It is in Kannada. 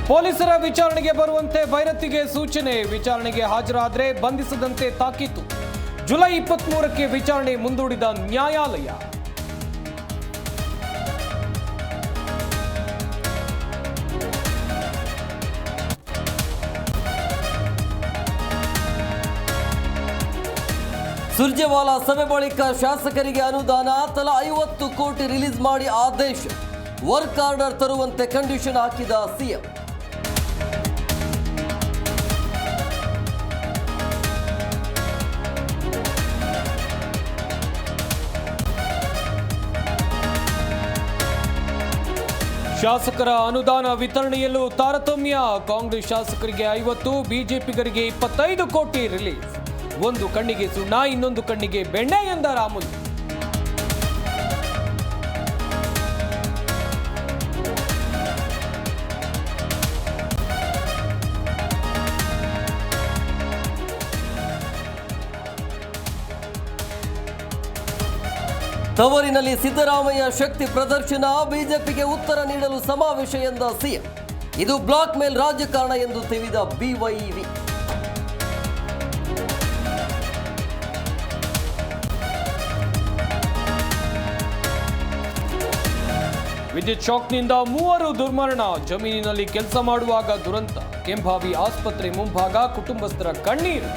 ಪೊಲೀಸರ ವಿಚಾರಣೆಗೆ ಬರುವಂತೆ ಭೈರತಿಗೆ ಸೂಚನೆ. ವಿಚಾರಣೆಗೆ ಹಾಜರಾದರೆ ಬಂಧಿಸದಂತೆ ತಾಕೀತು. ಜುಲೈ 23ಕ್ಕೆ ವಿಚಾರಣೆ ಮುಂದೂಡಿದ ನ್ಯಾಯಾಲಯ. ಸುರ್ಜೇವಾಲಾ ಸಭೆ ಬಳಿಕ ಶಾಸಕರಿಗೆ ಅನುದಾನ ತಲಾ 50 ಕೋಟಿ ರಿಲೀಸ್ ಮಾಡಿ ಆದೇಶ. ವರ್ಕ್ ಆರ್ಡರ್ ತರುವಂತೆ ಕಂಡೀಷನ್ ಹಾಕಿದ ಸಿಎಂ. ಶಾಸಕರ ಅನುದಾನ ವಿತರಣೆಯಲ್ಲೂ ತಾರತಮ್ಯ. ಕಾಂಗ್ರೆಸ್ ಶಾಸಕರಿಗೆ 50, ಬಿಜೆಪಿಗರಿಗೆ 25 ಕೋಟಿ ರಿಲೀಸ್. ಒಂದು ಕಣ್ಣಿಗೆ ಸುಣ್ಣ, ಇನ್ನೊಂದು ಕಣ್ಣಿಗೆ ಬೆಣ್ಣೆ ಎಂದ ರಾಮುಲು. ತವರಿನಲ್ಲಿ ಸಿದ್ದರಾಮಯ್ಯ ಶಕ್ತಿ ಪ್ರದರ್ಶನ. ಬಿಜೆಪಿಗೆ ಉತ್ತರ ನೀಡಲು ಸಮಾವೇಶ ಎಂದ ಸಿಎಂ. ಇದು ಬ್ಲಾಕ್ ಮೇಲ್ ರಾಜಕಾರಣ ಎಂದು ತಿಳಿದ ಬಿವೈವಿ. ವಿದ್ಯುತ್ ಶಾಕ್ನಿಂದ 3 ದುರ್ಮರಣ. ಜಮೀನಿನಲ್ಲಿ ಕೆಲಸ ಮಾಡುವಾಗ ದುರಂತ. ಕೆಂಭಾವಿ ಆಸ್ಪತ್ರೆ ಮುಂಭಾಗ ಕುಟುಂಬಸ್ಥರ ಕಣ್ಣೀರು.